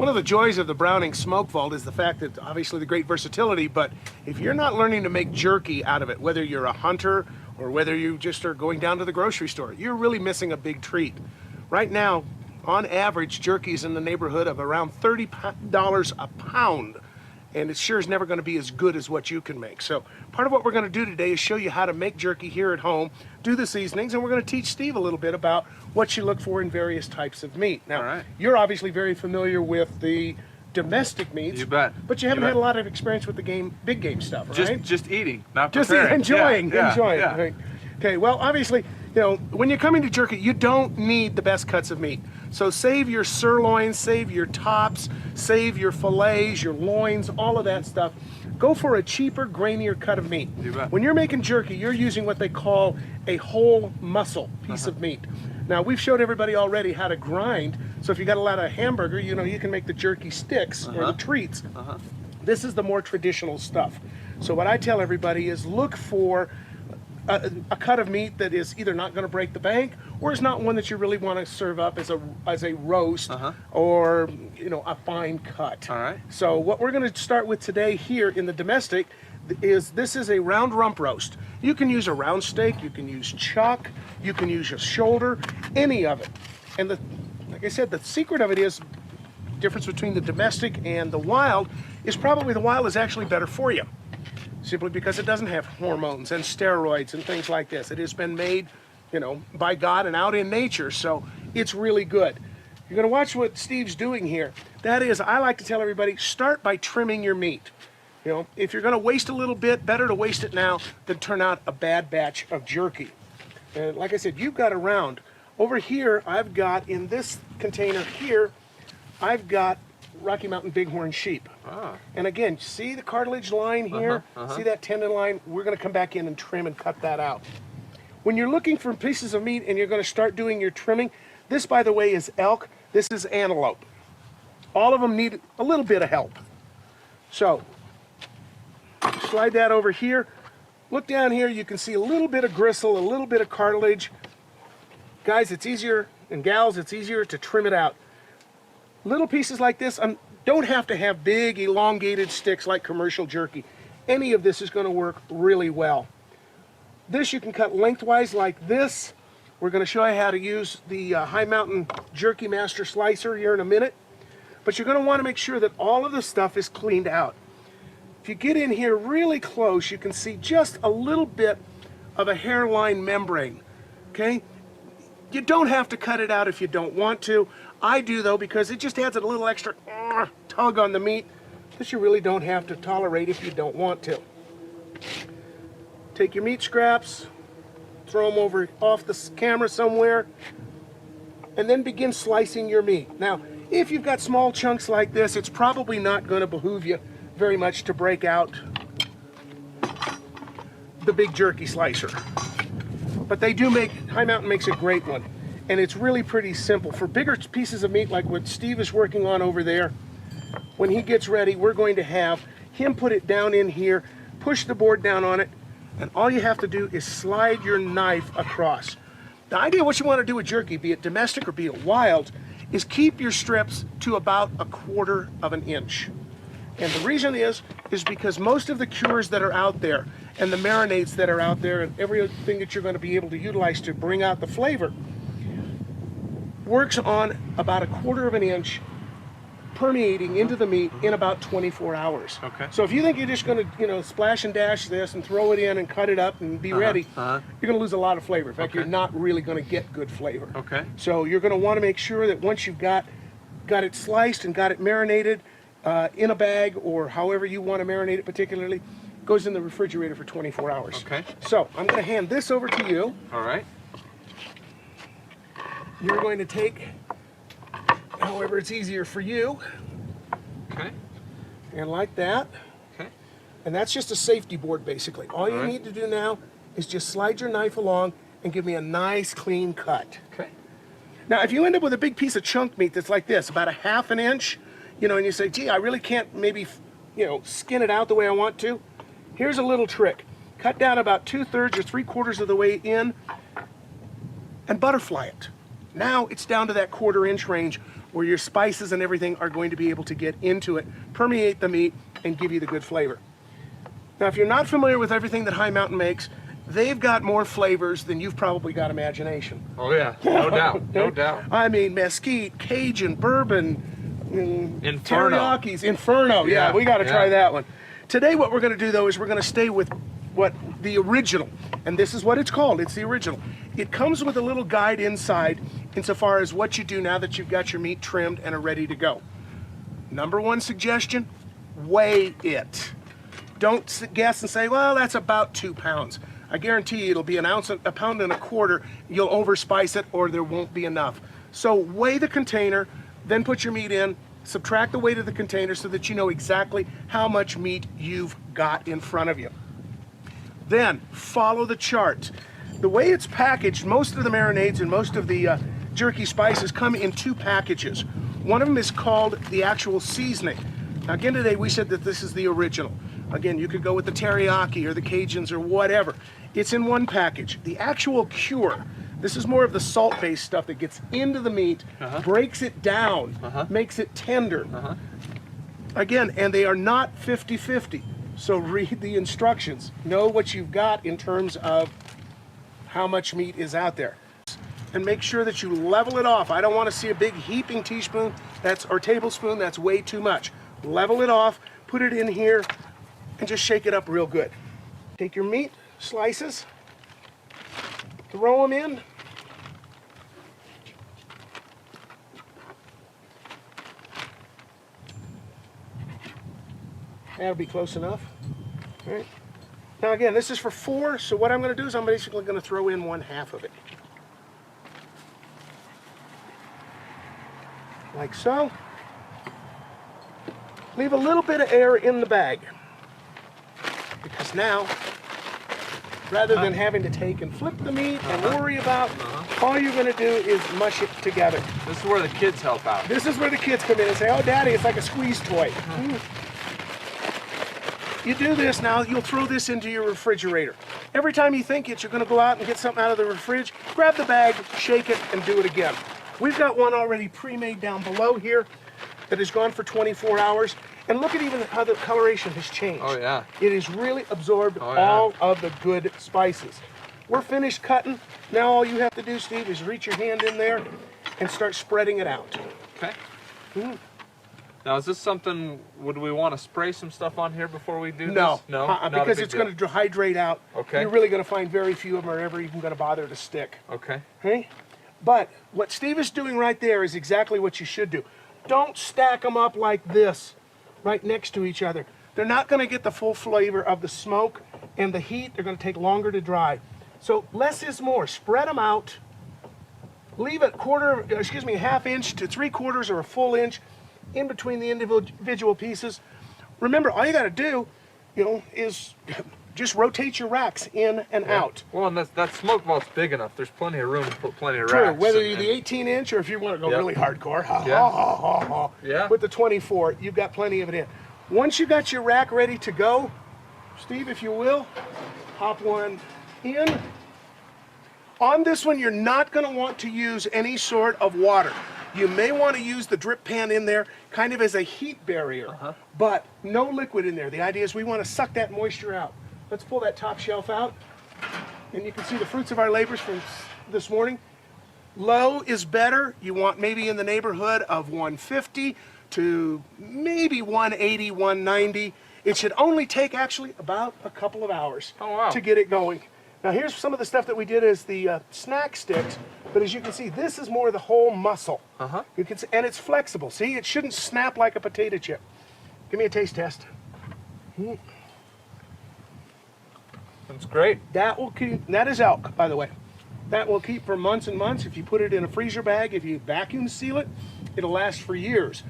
One of the joys of the Browning Smoke Vault is the fact that obviously the great versatility, but if you're not learning to make jerky out of it, whether you're a hunter or whether you just are going down to the grocery store, you're really missing a big treat. Right now, on average, jerky is in the neighborhood of around $30 a pound, and it sure is never going to be as good as what you can make. So part of what we're going to do today is show you how to make jerky here at home, do the seasonings, and we're going to teach Steve a little bit about what you look for in various types of meat. Now, you're obviously very familiar with the domestic meats. You bet. But you haven't had a lot of experience with the big game stuff, right? Just eating, not just preparing. enjoying. Yeah. Right? Okay, well, obviously, you know, when you're coming to jerky, you don't need the best cuts of meat. So save your sirloins, save your tops, save your fillets, your loins, all of that stuff. Go for a cheaper, grainier cut of meat. You bet. When you're making jerky, you're using what they call a whole muscle piece of meat. Now, we've showed everybody already how to grind, so if you got a lot of hamburger, you know, you can make the jerky sticks or the treats. This is the more traditional stuff. So what I tell everybody is look for a cut of meat that is either not going to break the bank or is not one that you really want to serve up as a roast or, you know, a fine cut. All right. So what we're going to start with today here in the domestic is this is a round rump roast. You can use a round steak, you can use chuck, you can use a shoulder, any of it. And like I said, the secret of it is difference between the domestic and the wild is probably the wild is actually better for you, simply because it doesn't have hormones and steroids and things like this. It has been made, you know, by God and out in nature, so it's really good. You're going to watch what Steve's doing here. That is, I like to tell everybody, start by trimming your meat. You know, if you're going to waste a little bit, better to waste it now than turn out a bad batch of jerky. And like I said, you've got around. Over here, I've got, in this container here, I've got Rocky Mountain Bighorn sheep. And again, see the cartilage line here? See that tendon line? We're going to come back in and trim and cut that out. When you're looking for pieces of meat and you're going to start doing your trimming, this, by the way, is elk. This is antelope. All of them need a little bit of help. So, slide that over here. Look down here, you can see a little bit of gristle, a little bit of cartilage. Guys, it's easier, and gals, it's easier to trim it out. Little pieces like this don't have to have big elongated sticks like commercial jerky. Any of this is going to work really well. This you can cut lengthwise like this. We're going to show you how to use the High Mountain Jerky Master Slicer here in a minute. But you're going to want to make sure that all of the stuff is cleaned out. If you get in here really close, you can see just a little bit of a hairline membrane. Okay? You don't have to cut it out if you don't want to. I do, though, because it just adds a little extra tug on the meat that you really don't have to tolerate if you don't want to. Take your meat scraps, throw them over off the camera somewhere, and then begin slicing your meat. Now, if you've got small chunks like this, it's probably not going to behoove you very much to break out the big jerky slicer. But they do make, High Mountain makes a great one. And it's really pretty simple. For bigger pieces of meat like what Steve is working on over there, when he gets ready, we're going to have him put it down in here, push the board down on it, and all you have to do is slide your knife across. The idea of what you want to do with jerky, be it domestic or be it wild, is keep your strips to about 1/4 of an inch. And the reason is because most of the cures that are out there and the marinades that are out there and everything that you're going to be able to utilize to bring out the flavor works on about 1/4 of an inch permeating into the meat in about 24 hours. Okay. So if you think you're just going to, you know, splash and dash this and throw it in and cut it up and be ready, you're going to lose a lot of flavor. In fact, you're not really going to get good flavor. Okay. So you're going to want to make sure that once you've got it sliced and got it marinated in a bag or however you want to marinate it particularly, it goes in the refrigerator for 24 hours. Okay. So I'm going to hand this over to you. All right. You're going to take, however it's easier for you. Okay. And like that. Okay. And that's just a safety board, basically. All you need to do now is just slide your knife along and give me a nice, clean cut. Okay. Now, if you end up with a big piece of chunk meat that's like this, about 1/2 inch, you know, and you say, gee, I really can't maybe, you know, skin it out the way I want to, here's a little trick. Cut down about 2/3 or 3/4 of the way in and butterfly it. Now it's down to that 1/4 inch range where your spices and everything are going to be able to get into it, permeate the meat, and give you the good flavor. Now, if you're not familiar with everything that High Mountain makes, they've got more flavors than you've probably got imagination. Oh yeah, no doubt, no doubt. I mean, mesquite, Cajun, bourbon, Inferno. Teriyakis, Inferno. Yeah, we got to try that one. Today, what we're going to do though is we're going to stay with what the original, and this is what it's called. It's the original. It comes with a little guide inside insofar as what you do now that you've got your meat trimmed and are ready to go. Number one suggestion: weigh it. Don't guess and say, well, that's about 2 pounds. I guarantee you it'll be a pound and a quarter. You'll overspice it or there won't be enough. So weigh the container, then put your meat in, subtract the weight of the container so that you know exactly how much meat you've got in front of you. Then follow the chart. The way it's packaged, most of the marinades and most of the jerky spices come in 2 packages. One of them is called the actual seasoning. Now again today we said that this is the original. Again, you could go with the teriyaki or the Cajuns or whatever. It's in 1 package. The actual cure, this is more of the salt-based stuff that gets into the meat, breaks it down, makes it tender. Again, and they are not 50-50. So read the instructions. Know what you've got in terms of how much meat is out there. And make sure that you level it off. I don't want to see a big heaping teaspoon or tablespoon. That's way too much. Level it off, put it in here, and just shake it up real good. Take your meat slices, throw them in. That'll be close enough. All right. Now again, this is for 4, so what I'm going to do is I'm basically going to throw in 1/2 of it. Like so. Leave a little bit of air in the bag. Because now, rather than having to take and flip the meat and worry about, all you're going to do is mush it together. This is where the kids help out. This is where the kids come in and say, oh, Daddy, it's like a squeeze toy. You do this now, you'll throw this into your refrigerator. Every time you think it, you're going to go out and get something out of the fridge, grab the bag, shake it, and do it again. We've got one already pre-made down below here that has gone for 24 hours. And look at even how the coloration has changed. Oh yeah. It has really absorbed all of the good spices. We're finished cutting. Now all you have to do, Steve, is reach your hand in there and start spreading it out. Okay. Now is this something, would we want to spray some stuff on here before we do this? No, because it's going to hydrate out. Okay. You're really going to find very few of them are ever even going to bother to stick. Okay. Okay? But what Steve is doing right there is exactly what you should do. Don't stack them up like this, right next to each other. They're not going to get the full flavor of the smoke and the heat. They're going to take longer to dry. So less is more. Spread them out. Leave it a half inch to 3/4 or a full inch in between the individual pieces. Remember, all you got to do, is just rotate your racks in and out. Well, and that smoke vault's big enough. There's plenty of room to put plenty of True, racks. whether you're the 18-inch or if you want to go really hardcore, with the 24, you've got plenty of it in. Once you got your rack ready to go, Steve, if you will, hop one in. On this one, you're not going to want to use any sort of water. You may want to use the drip pan in there kind of as a heat barrier, but no liquid in there. The idea is we want to suck that moisture out. Let's pull that top shelf out, and you can see the fruits of our labors from this morning. Low is better. You want maybe in the neighborhood of 150 to maybe 180, 190. It should only take actually about a couple of hours to get it going. Now here's some of the stuff that we did as the snack sticks, but as you can see, this is more the whole muscle. You can see, and it's flexible. See, it shouldn't snap like a potato chip. Give me a taste test. That's great. That will keep, that is elk, by the way. That will keep for months and months. If you put it in a freezer bag, if you vacuum seal it, it'll last for years.